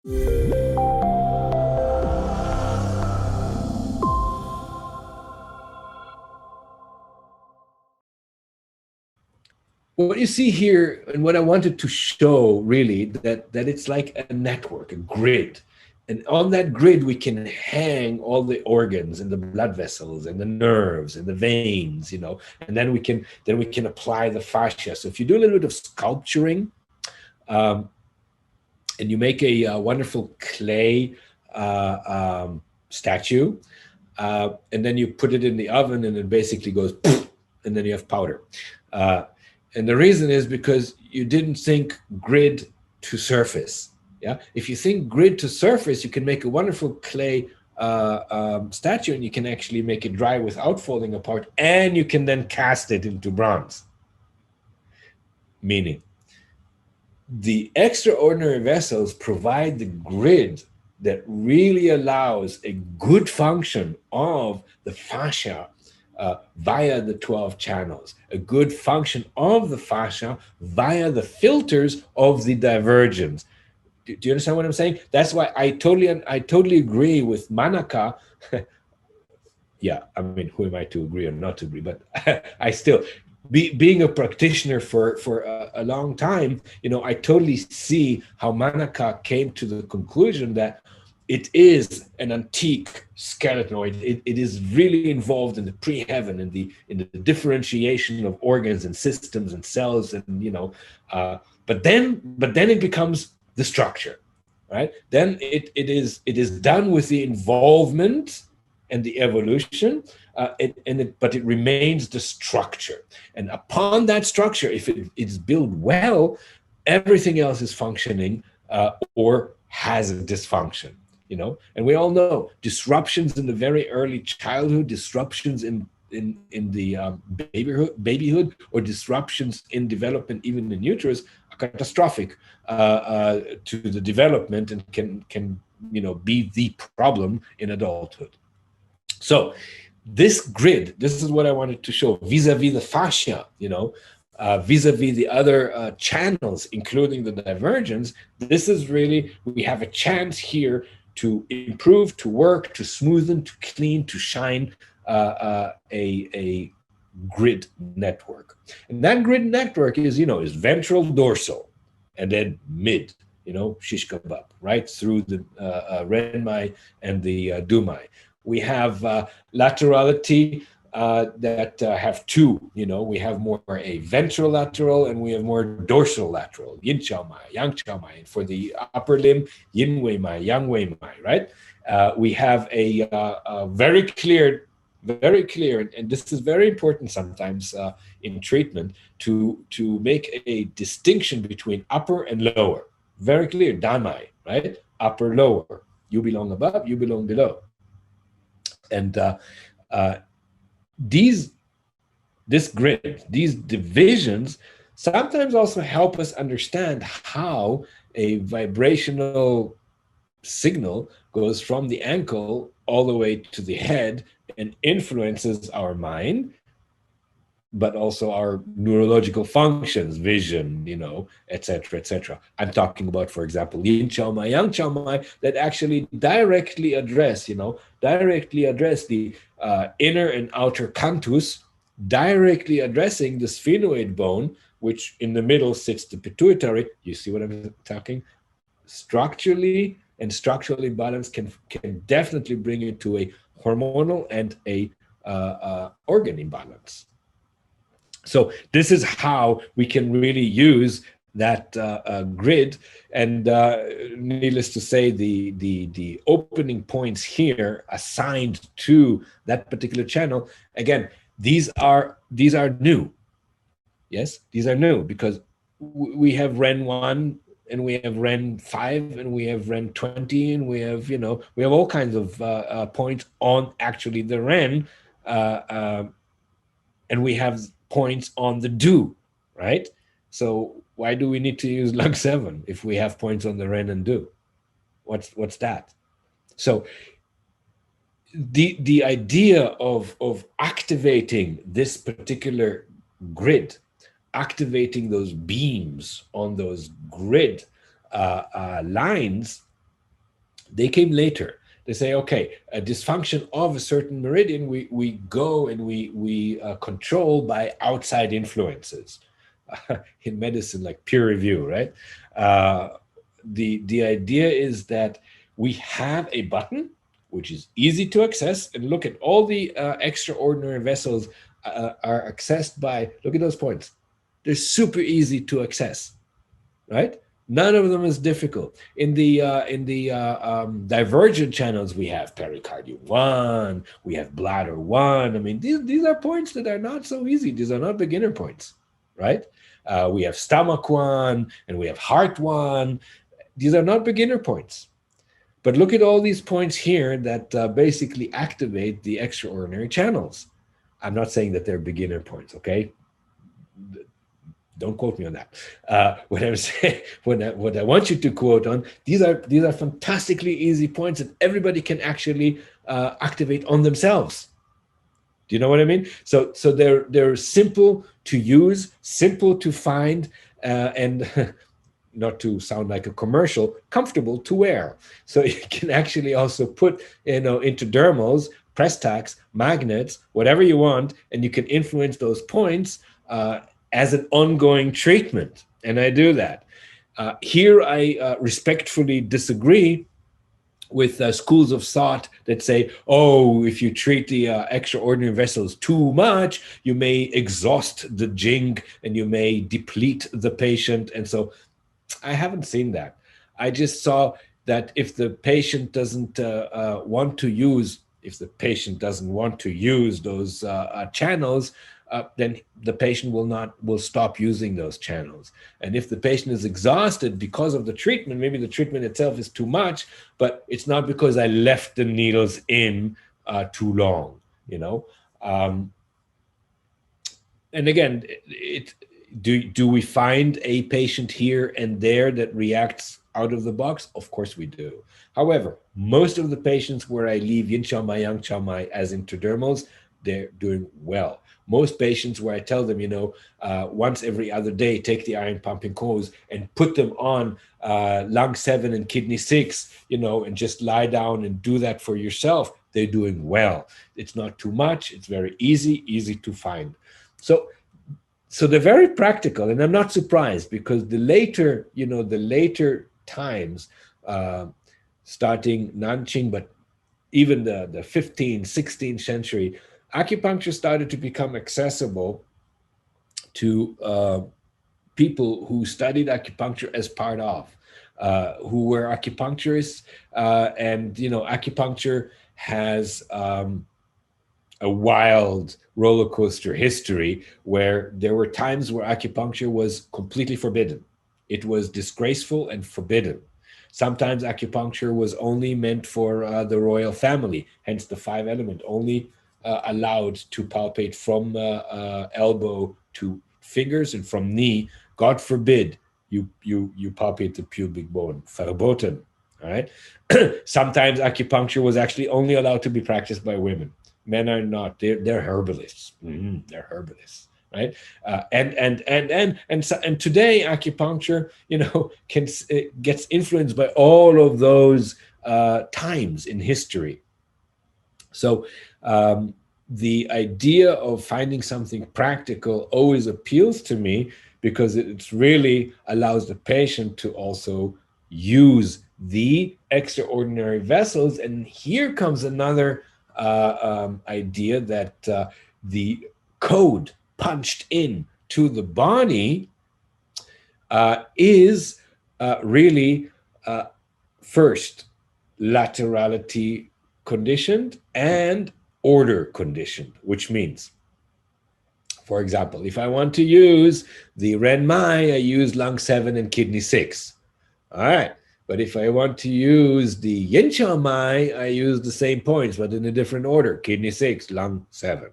What you see here, and what I wanted to show really, that it's like a network, a grid. And on that grid, we can hang all the organs and the blood vessels and the nerves and the veins, you know, and then we can apply the fascia. So if you do a little bit of sculpturing, and you make a wonderful clay statue, and then you put it in the oven, and it basically goes, poof, and then you have powder. And the reason is because you didn't think grid to surface. Yeah, if you think grid to surface, you can make a wonderful clay statue, and you can actually make it dry without falling apart, and you can then cast it into bronze. Meaning, the extraordinary vessels provide the grid that really allows a good function of the fascia via the 12 channels, a good function of the fascia via the filters of the divergence. Do you understand what I'm saying? That's why I totally agree with Manaka. Yeah, I mean, who am I to agree or not to agree? But I still, being a practitioner for a long time, you know, I totally see how Manaka came to the conclusion that it is an antique skeletanoid. It is really involved in the pre-heaven, in the differentiation of organs and systems and cells, and you know, but then it becomes the structure, right? Then it is done with the involvement and the evolution, but it remains the structure. And upon that structure, if it's built well, everything else is functioning or has a dysfunction. You know, and we all know disruptions in the very early childhood, disruptions in the babyhood, or disruptions in development, even in uterus, are catastrophic to the development, and can you know, be the problem in adulthood. So this grid, this is what I wanted to show vis-a-vis the fascia, you know, vis-a-vis the other channels, including the divergence. This is really, we have a chance here to improve, to work, to smoothen, to clean, to shine a grid network. And that grid network is, you know, is ventral, dorsal, and then mid, you know, shish kebab, right through the renmai and the dumai. We have laterality that have two, you know, we have more a ventrolateral and we have more dorsolateral, yin chao mai, yang chao mai. And for the upper limb, yin wei mai, yang wei mai, right? We have a very clear, and this is very important sometimes in treatment, to make a distinction between upper and lower. Very clear, damai, right? Upper, lower. You belong above, you belong below. And this grid, these divisions sometimes also help us understand how a vibrational signal goes from the ankle all the way to the head and influences our mind, but also our neurological functions, vision, you know, etc., etc. I'm talking about, for example, yin chao mai, yang chao mai, that actually directly address, you know, the inner and outer canthus, directly addressing the sphenoid bone, which in the middle sits the pituitary. You see what I'm talking? Structurally, and structural imbalance can definitely bring you to a hormonal and a organ imbalance. So this is how we can really use that grid. And needless to say, the opening points here assigned to that particular channel, again, these are new. Yes, these are new, because we have REN 1 and we have REN 5 and we have REN 20 and we have, you know, we have all kinds of points on actually the REN, and we have points on the do, right? So why do we need to use lug 7 if we have points on the REN and do? What's that? So the idea of activating this particular grid, activating those beams on those grid lines, They came later. They say, okay, a dysfunction of a certain meridian, we go and we control by outside influences. In medicine, like peer review, right? Uh, the idea is that we have a button which is easy to access, and look at all the extraordinary vessels are accessed by, look at those points. They're super easy to access, right? None of them is difficult. In the divergent channels, we have pericardium 1, we have bladder 1. I mean, these are points that are not so easy. These are not beginner points, right? We have stomach 1 and we have heart 1. These are not beginner points. But look at all these points here that basically activate the extraordinary channels. I'm not saying that they're beginner points, okay? Don't quote me on that. What I'm saying, what I want you to quote on, these are fantastically easy points that everybody can actually activate on themselves. Do you know what I mean? So they're simple to use, simple to find, and not to sound like a commercial, comfortable to wear. So you can actually also put, intradermals, press tacks, magnets, whatever you want, and you can influence those points as an ongoing treatment. And I do that. Here I respectfully disagree with schools of thought that say, oh, if you treat the extraordinary vessels too much, you may exhaust the jing and you may deplete the patient. And so I haven't seen that. I just saw that if the patient doesn't want to use, those channels, then the patient will stop using those channels. And if the patient is exhausted because of the treatment, maybe the treatment itself is too much, but it's not because I left the needles in too long, and again, do we find a patient here and there that reacts out of the box? Of course we do. However, most of the patients where I leave yin chao mai, yang chao mai as intradermals, they're doing well. Most patients where I tell them, once every other day, take the iron pumping hose and put them on lung 7 and kidney 6, and just lie down and do that for yourself, they're doing well. It's not too much. It's very easy to find. So they're very practical, and I'm not surprised, because the later times, starting Nanqing, but even the 15th, 16th century, acupuncture started to become accessible to people who studied acupuncture as part of, who were acupuncturists, and acupuncture has a wild roller coaster history where there were times where acupuncture was completely forbidden. It was disgraceful and forbidden. Sometimes acupuncture was only meant for the royal family, hence the 5 element, only allowed to palpate from elbow to fingers and from knee. God forbid you palpate the pubic bone, verboten. All right. Sometimes acupuncture was actually only allowed to be practiced by women. Men are not. They're herbalists. They're herbalists, right? And today acupuncture, gets influenced by all of those times in history. So the idea of finding something practical always appeals to me, because it really allows the patient to also use the extraordinary vessels. And here comes another idea that the code punched in to the body is really first laterality conditioned and order conditioned, which means, for example, if I want to use the Ren Mai, I use lung 7 and kidney 6. All right. But if I want to use the Yin Chao Mai, I use the same points, but in a different order. Kidney 6, lung 7.